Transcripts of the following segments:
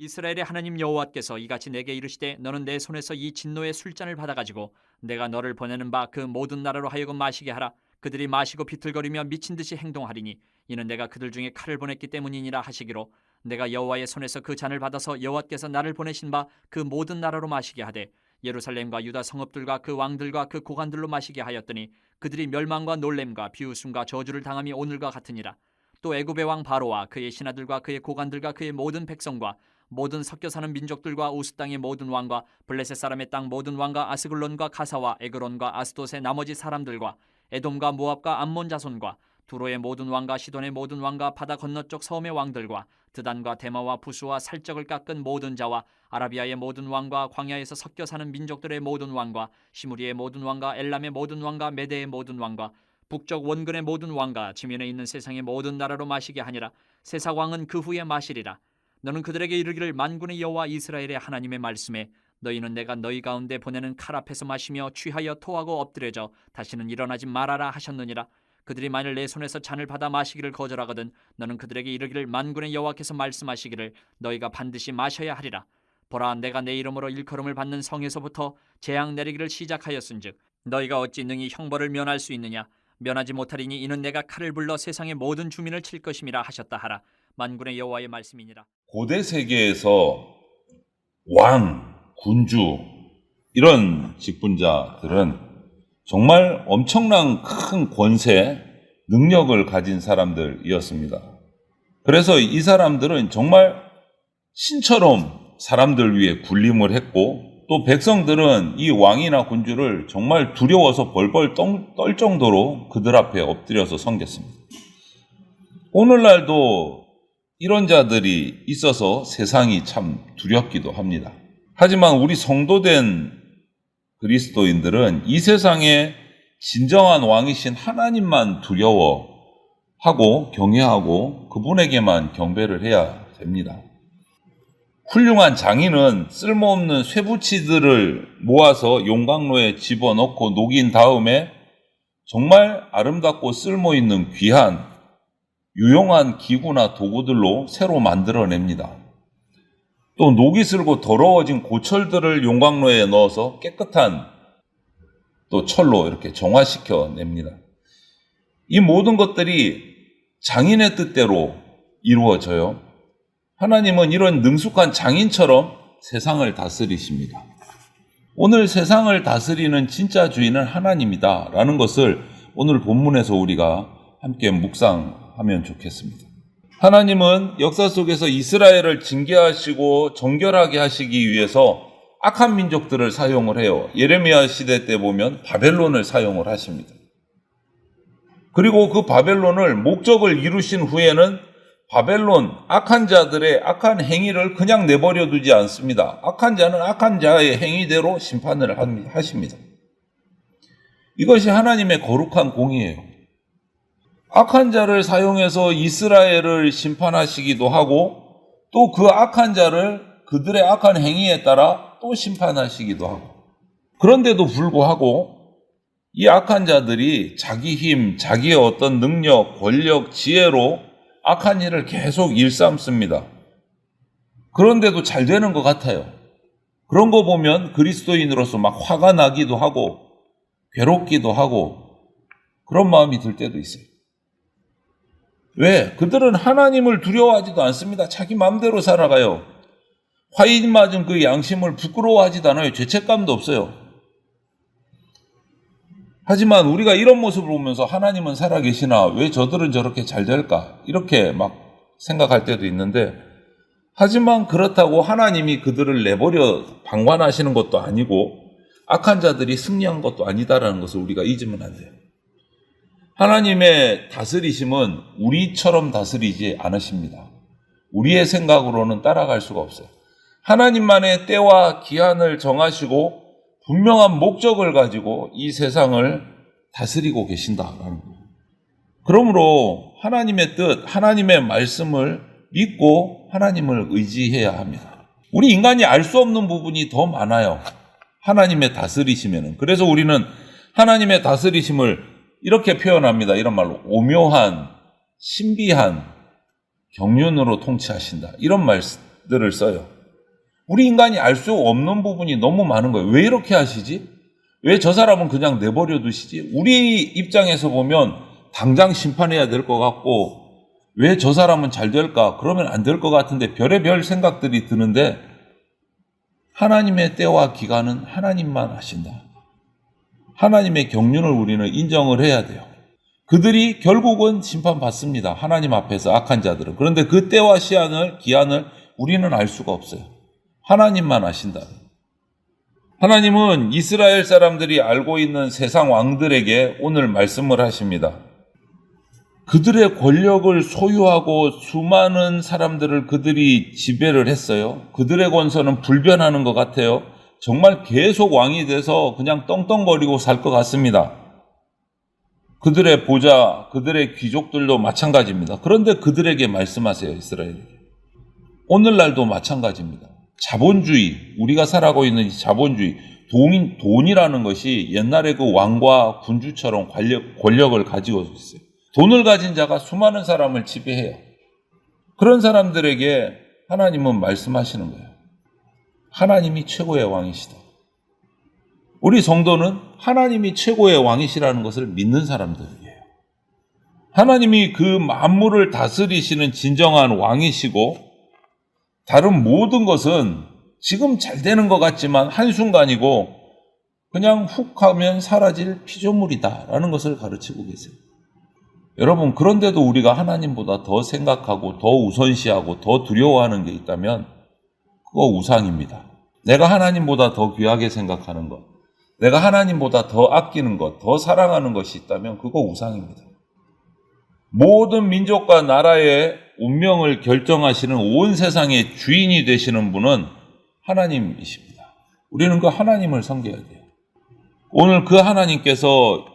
이스라엘의 하나님 여호와께서 이같이 내게 이르시되 너는 내 손에서 이 진노의 술잔을 받아가지고 내가 너를 보내는 바 그 모든 나라로 하여금 마시게 하라. 그들이 마시고 비틀거리며 미친 듯이 행동하리니 이는 내가 그들 중에 칼을 보냈기 때문이니라 하시기로 내가 여호와의 손에서 그 잔을 받아서 여호와께서 나를 보내신 바 그 모든 나라로 마시게 하되 예루살렘과 유다 성읍들과 그 왕들과 그 고관들로 마시게 하였더니 그들이 멸망과 놀램과 비웃음과 저주를 당함이 오늘과 같으니라. 또 애굽의 왕 바로와 그의 신하들과 그의 고관들과 그의 모든 백성과 모든 섞여 사는 민족들과 우스 땅의 모든 왕과 블레셋 사람의 땅 모든 왕과 아스글론과 가사와 에그론과 아스돗의 나머지 사람들과 에돔과 모압과 암몬 자손과 두로의 모든 왕과 시돈의 모든 왕과 바다 건너쪽 섬의 왕들과 드단과 데마와 부수와 살적을 깎은 모든 자와 아라비아의 모든 왕과 광야에서 섞여 사는 민족들의 모든 왕과 시무리의 모든 왕과 엘람의 모든 왕과 메대의 모든 왕과 북쪽 원근의 모든 왕과 지면에 있는 세상의 모든 나라로 마시게 하니라. 세상 왕은 그 후에 마시리라. 너는 그들에게 이르기를 만군의 여호와 이스라엘의 하나님의 말씀에 너희는 내가 너희 가운데 보내는 칼 앞에서 마시며 취하여 토하고 엎드려져 다시는 일어나지 말아라 하셨느니라. 그들이 만일 내 손에서 잔을 받아 마시기를 거절하거든 너는 그들에게 이르기를 만군의 여호와께서 말씀하시기를 너희가 반드시 마셔야 하리라. 보라, 내가 내 이름으로 일컬음을 받는 성에서부터 재앙 내리기를 시작하였은즉 너희가 어찌 능히 형벌을 면할 수 있느냐. 면하지 못하리니 이는 내가 칼을 불러 세상의 모든 주민을 칠 것임이라 하셨다 하라. 만군의 여호와의 말씀이니라. 고대 세계에서 왕, 군주 이런 직분자들은 정말 엄청난 큰 권세, 능력을 가진 사람들이었습니다. 그래서 이 사람들은 정말 신처럼 사람들 위해 군림을 했고 또 백성들은 이 왕이나 군주를 정말 두려워서 벌벌 떨 정도로 그들 앞에 엎드려서 섬겼습니다. 오늘날도 이런 자들이 있어서 세상이 참 두렵기도 합니다. 하지만 우리 성도된 그리스도인들은 이 세상에 진정한 왕이신 하나님만 두려워하고 경외하고 그분에게만 경배를 해야 됩니다. 훌륭한 장인은 쓸모없는 쇠붙이들을 모아서 용광로에 집어넣고 녹인 다음에 정말 아름답고 쓸모있는 귀한 유용한 기구나 도구들로 새로 만들어냅니다. 또 녹이 슬고 더러워진 고철들을 용광로에 넣어서 깨끗한 또 철로 이렇게 정화시켜 냅니다. 이 모든 것들이 장인의 뜻대로 이루어져요. 하나님은 이런 능숙한 장인처럼 세상을 다스리십니다. 오늘 세상을 다스리는 진짜 주인은 하나님이다 라는 것을 오늘 본문에서 우리가 함께 묵상하면 좋겠습니다. 하나님은 역사 속에서 이스라엘을 징계하시고 정결하게 하시기 위해서 악한 민족들을 사용을 해요. 예레미야 시대 때 보면 바벨론을 사용을 하십니다. 그리고 그 바벨론을 목적을 이루신 후에는 바벨론 악한 자들의 악한 행위를 그냥 내버려 두지 않습니다. 악한 자는 악한 자의 행위대로 심판을 하십니다. 이것이 하나님의 거룩한 공의예요. 악한 자를 사용해서 이스라엘을 심판하시기도 하고 또 그 악한 자를 그들의 악한 행위에 따라 또 심판하시기도 하고 그런데도 불구하고 이 악한 자들이 자기 힘, 자기의 어떤 능력, 권력, 지혜로 악한 일을 계속 일삼습니다. 그런데도 잘 되는 것 같아요. 그런 거 보면 그리스도인으로서 막 화가 나기도 하고 괴롭기도 하고 그런 마음이 들 때도 있어요. 왜? 그들은 하나님을 두려워하지도 않습니다. 자기 마음대로 살아가요. 화인 맞은 그 양심을 부끄러워하지도 않아요. 죄책감도 없어요. 하지만 우리가 이런 모습을 보면서 하나님은 살아계시나 왜 저들은 저렇게 잘 될까? 이렇게 막 생각할 때도 있는데 하지만 그렇다고 하나님이 그들을 내버려 방관하시는 것도 아니고 악한 자들이 승리한 것도 아니다라는 것을 우리가 잊으면 안 돼요. 하나님의 다스리심은 우리처럼 다스리지 않으십니다. 우리의 생각으로는 따라갈 수가 없어요. 하나님만의 때와 기한을 정하시고 분명한 목적을 가지고 이 세상을 다스리고 계신다라는 거예요. 그러므로 하나님의 뜻, 하나님의 말씀을 믿고 하나님을 의지해야 합니다. 우리 인간이 알 수 없는 부분이 더 많아요. 하나님의 다스리심에는. 그래서 우리는 하나님의 다스리심을 이렇게 표현합니다. 이런 말로 오묘한, 신비한 경륜으로 통치하신다. 이런 말들을 써요. 우리 인간이 알 수 없는 부분이 너무 많은 거예요. 왜 이렇게 하시지? 왜 저 사람은 그냥 내버려 두시지? 우리 입장에서 보면 당장 심판해야 될 것 같고, 왜 저 사람은 잘 될까? 그러면 안 될 것 같은데 별의별 생각들이 드는데, 하나님의 때와 기간은 하나님만 하신다. 하나님의 경륜을 우리는 인정을 해야 돼요. 그들이 결국은 심판받습니다. 하나님 앞에서 악한 자들은. 그런데 그 때와 기한을 우리는 알 수가 없어요. 하나님만 아신다. 하나님은 이스라엘 사람들이 알고 있는 세상 왕들에게 오늘 말씀을 하십니다. 그들의 권력을 소유하고 수많은 사람들을 그들이 지배를 했어요. 그들의 권세는 불변하는 것 같아요. 정말 계속 왕이 돼서 그냥 떵떵거리고 살 것 같습니다. 그들의 보좌, 그들의 귀족들도 마찬가지입니다. 그런데 그들에게 말씀하세요, 이스라엘에게. 오늘날도 마찬가지입니다. 자본주의, 우리가 살아가고 있는 이 자본주의, 돈이라는 것이 옛날에 그 왕과 군주처럼 권력을 가지고 있어요. 돈을 가진 자가 수많은 사람을 지배해요. 그런 사람들에게 하나님은 말씀하시는 거예요. 하나님이 최고의 왕이시다. 우리 성도는 하나님이 최고의 왕이시라는 것을 믿는 사람들이에요. 하나님이 그 만물을 다스리시는 진정한 왕이시고, 다른 모든 것은 지금 잘 되는 것 같지만 한순간이고 그냥 훅 하면 사라질 피조물이다라는 것을 가르치고 계세요. 여러분, 그런데도 우리가 하나님보다 더 생각하고 더 우선시하고 더 두려워하는 게 있다면 그거 우상입니다. 내가 하나님보다 더 귀하게 생각하는 것, 내가 하나님보다 더 아끼는 것, 더 사랑하는 것이 있다면 그거 우상입니다. 모든 민족과 나라의 운명을 결정하시는 온 세상의 주인이 되시는 분은 하나님이십니다. 우리는 그 하나님을 섬겨야 돼요. 오늘 그 하나님께서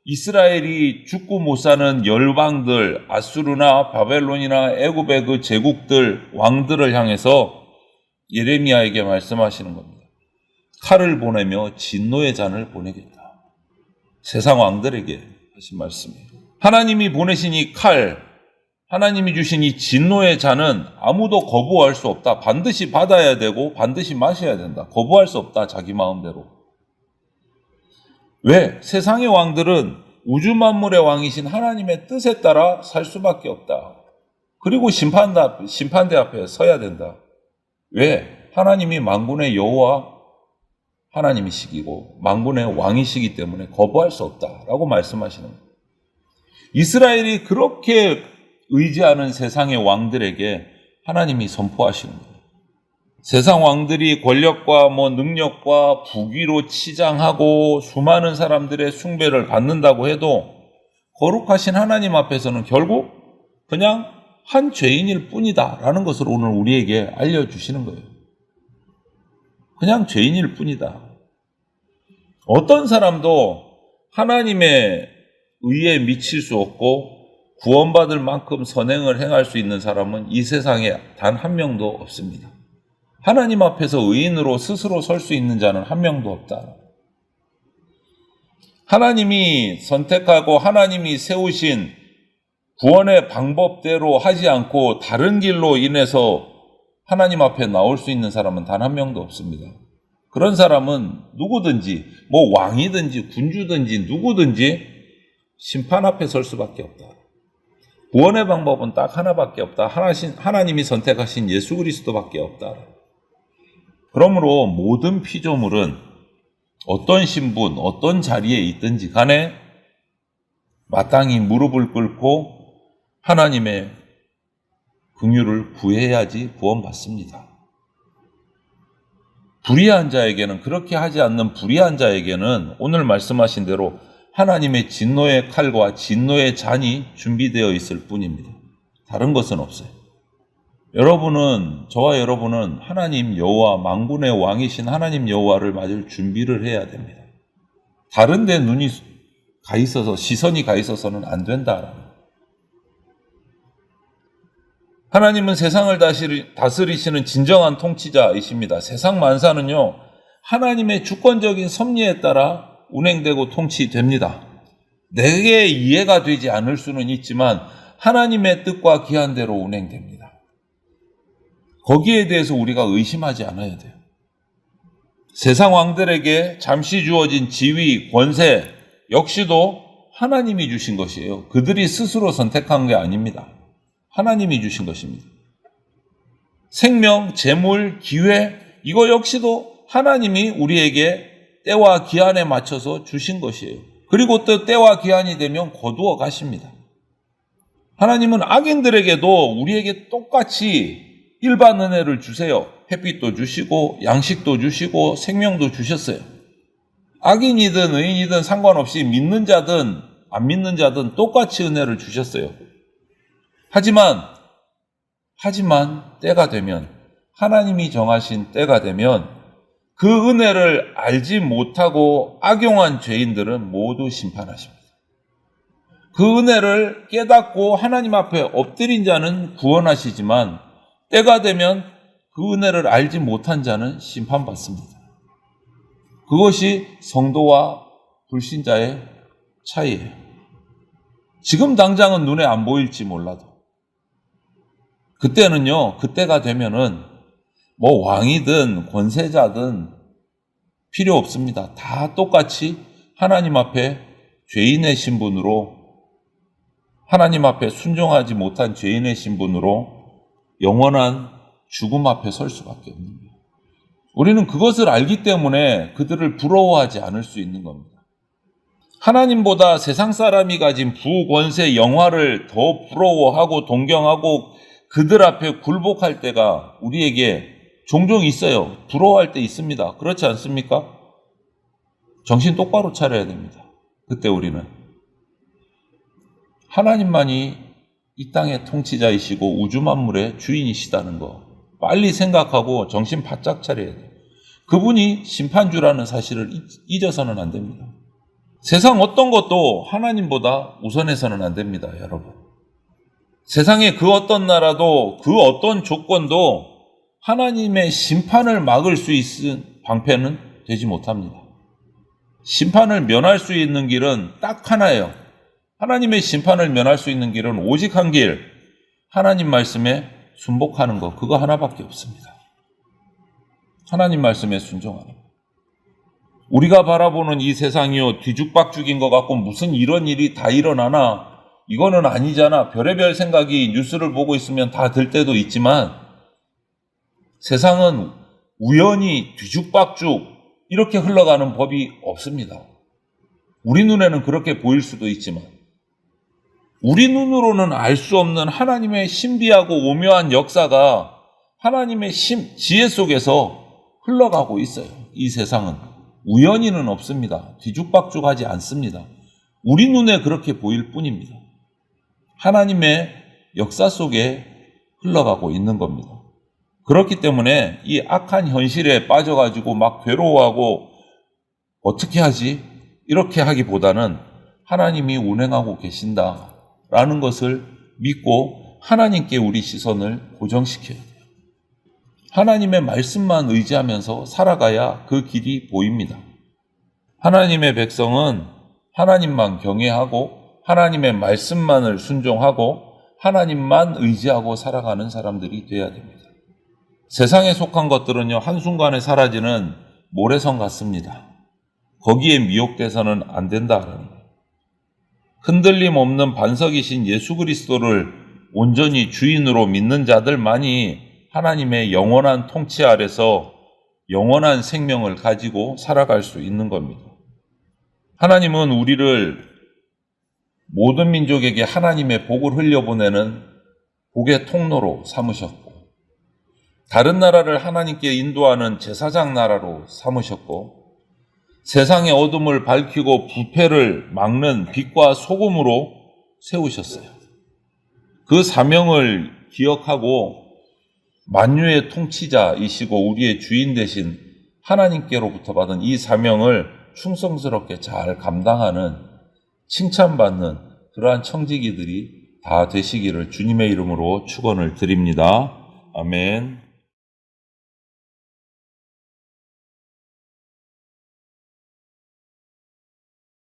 이스라엘이 죽고 못 사는 열방들, 아수르나 바벨론이나 애굽의 그 제국들, 왕들을 향해서 예레미야에게 말씀하시는 겁니다. 칼을 보내며 진노의 잔을 보내겠다. 세상 왕들에게 하신 말씀이에요. 하나님이 보내신 이 칼, 하나님이 주신 이 진노의 잔은 아무도 거부할 수 없다. 반드시 받아야 되고 반드시 마셔야 된다. 거부할 수 없다. 자기 마음대로. 왜? 세상의 왕들은 우주 만물의 왕이신 하나님의 뜻에 따라 살 수밖에 없다. 그리고 심판대 앞에 서야 된다. 왜? 하나님이 만군의 여호와 하나님이시기고 만군의 왕이시기 때문에 거부할 수 없다라고 말씀하시는 거예요. 이스라엘이 그렇게 의지하는 세상의 왕들에게 하나님이 선포하시는 거예요. 세상 왕들이 권력과 능력과 부귀로 치장하고 수많은 사람들의 숭배를 받는다고 해도 거룩하신 하나님 앞에서는 결국 그냥 한 죄인일 뿐이다라는 것을 오늘 우리에게 알려주시는 거예요. 그냥 죄인일 뿐이다. 어떤 사람도 하나님의 의에 미칠 수 없고 구원받을 만큼 선행을 행할 수 있는 사람은 이 세상에 단 한 명도 없습니다. 하나님 앞에서 의인으로 스스로 설 수 있는 자는 한 명도 없다. 하나님이 선택하고 하나님이 세우신 구원의 방법대로 하지 않고 다른 길로 인해서 하나님 앞에 나올 수 있는 사람은 단 한 명도 없습니다. 그런 사람은 누구든지 왕이든지 군주든지 누구든지 심판 앞에 설 수밖에 없다. 구원의 방법은 딱 하나밖에 없다. 하나님이 선택하신 예수 그리스도밖에 없다. 그러므로 모든 피조물은 어떤 신분, 어떤 자리에 있든지 간에 마땅히 무릎을 꿇고 하나님의 긍휼을 구해야지 구원받습니다. 불의한 자에게는, 그렇게 하지 않는 불의한 자에게는 오늘 말씀하신 대로 하나님의 진노의 칼과 진노의 잔이 준비되어 있을 뿐입니다. 다른 것은 없어요. 저와 여러분은 하나님 여호와, 만군의 왕이신 하나님 여호와를 맞을 준비를 해야 됩니다. 다른 데 시선이 가 있어서는 안 된다. 하나님은 세상을 다스리시는 진정한 통치자이십니다. 세상 만사는요, 하나님의 주권적인 섭리에 따라 운행되고 통치됩니다. 내게 이해가 되지 않을 수는 있지만 하나님의 뜻과 기한대로 운행됩니다. 거기에 대해서 우리가 의심하지 않아야 돼요. 세상 왕들에게 잠시 주어진 지위, 권세 역시도 하나님이 주신 것이에요. 그들이 스스로 선택한 게 아닙니다. 하나님이 주신 것입니다. 생명, 재물, 기회 이거 역시도 하나님이 우리에게 때와 기한에 맞춰서 주신 것이에요. 그리고 또 때와 기한이 되면 거두어 가십니다. 하나님은 악인들에게도 우리에게 똑같이 일반 은혜를 주세요. 햇빛도 주시고 양식도 주시고 생명도 주셨어요. 악인이든 의인이든 상관없이 믿는 자든 안 믿는 자든 똑같이 은혜를 주셨어요. 하지만 때가 되면 하나님이 정하신 때가 되면 그 은혜를 알지 못하고 악용한 죄인들은 모두 심판하십니다. 그 은혜를 깨닫고 하나님 앞에 엎드린 자는 구원하시지만 때가 되면 그 은혜를 알지 못한 자는 심판받습니다. 그것이 성도와 불신자의 차이예요. 지금 당장은 눈에 안 보일지 몰라도 그때가 되면은 뭐 왕이든 권세자든 필요 없습니다. 다 똑같이 하나님 앞에 죄인의 신분으로 하나님 앞에 순종하지 못한 죄인의 신분으로 영원한 죽음 앞에 설 수밖에 없는 거예요. 우리는 그것을 알기 때문에 그들을 부러워하지 않을 수 있는 겁니다. 하나님보다 세상 사람이 가진 부, 권세, 영화를 더 부러워하고 동경하고 그들 앞에 굴복할 때가 우리에게 종종 있어요. 부러워할 때 있습니다. 그렇지 않습니까? 정신 똑바로 차려야 됩니다. 그때 우리는 하나님만이 이 땅의 통치자이시고 우주 만물의 주인이시다는 거 빨리 생각하고 정신 바짝 차려야 돼요. 그분이 심판주라는 사실을 잊어서는 안 됩니다. 세상 어떤 것도 하나님보다 우선해서는 안 됩니다, 여러분. 세상의 그 어떤 나라도 그 어떤 조건도 하나님의 심판을 막을 수 있는 방패는 되지 못합니다. 심판을 면할 수 있는 길은 딱 하나예요. 하나님의 심판을 면할 수 있는 길은 오직 한 길, 하나님 말씀에 순복하는 것, 그거 하나밖에 없습니다. 하나님 말씀에 순종하는 것. 우리가 바라보는 이 세상이요 뒤죽박죽인 것 같고 무슨 이런 일이 다 일어나나 이거는 아니잖아. 별의별 생각이 뉴스를 보고 있으면 다 들 때도 있지만 세상은 우연히 뒤죽박죽 이렇게 흘러가는 법이 없습니다. 우리 눈에는 그렇게 보일 수도 있지만 우리 눈으로는 알 수 없는 하나님의 신비하고 오묘한 역사가 하나님의 지혜 속에서 흘러가고 있어요. 이 세상은 우연히는 없습니다. 뒤죽박죽하지 않습니다. 우리 눈에 그렇게 보일 뿐입니다. 하나님의 역사 속에 흘러가고 있는 겁니다. 그렇기 때문에 이 악한 현실에 빠져가지고 막 괴로워하고 어떻게 하지? 이렇게 하기보다는 하나님이 운행하고 계신다라는 것을 믿고 하나님께 우리 시선을 고정시켜야 돼요. 하나님의 말씀만 의지하면서 살아가야 그 길이 보입니다. 하나님의 백성은 하나님만 경외하고 하나님의 말씀만을 순종하고 하나님만 의지하고 살아가는 사람들이 되어야 됩니다. 세상에 속한 것들은요, 한순간에 사라지는 모래성 같습니다. 거기에 미혹돼서는 안 된다라는 거예요. 흔들림 없는 반석이신 예수 그리스도를 온전히 주인으로 믿는 자들만이 하나님의 영원한 통치 아래서 영원한 생명을 가지고 살아갈 수 있는 겁니다. 하나님은 우리를 모든 민족에게 하나님의 복을 흘려보내는 복의 통로로 삼으셨고 다른 나라를 하나님께 인도하는 제사장 나라로 삼으셨고 세상의 어둠을 밝히고 부패를 막는 빛과 소금으로 세우셨어요. 그 사명을 기억하고 만유의 통치자이시고 우리의 주인 되신 하나님께로부터 받은 이 사명을 충성스럽게 잘 감당하는 칭찬받는 그러한 청지기들이 다 되시기를 주님의 이름으로 축원을 드립니다. 아멘.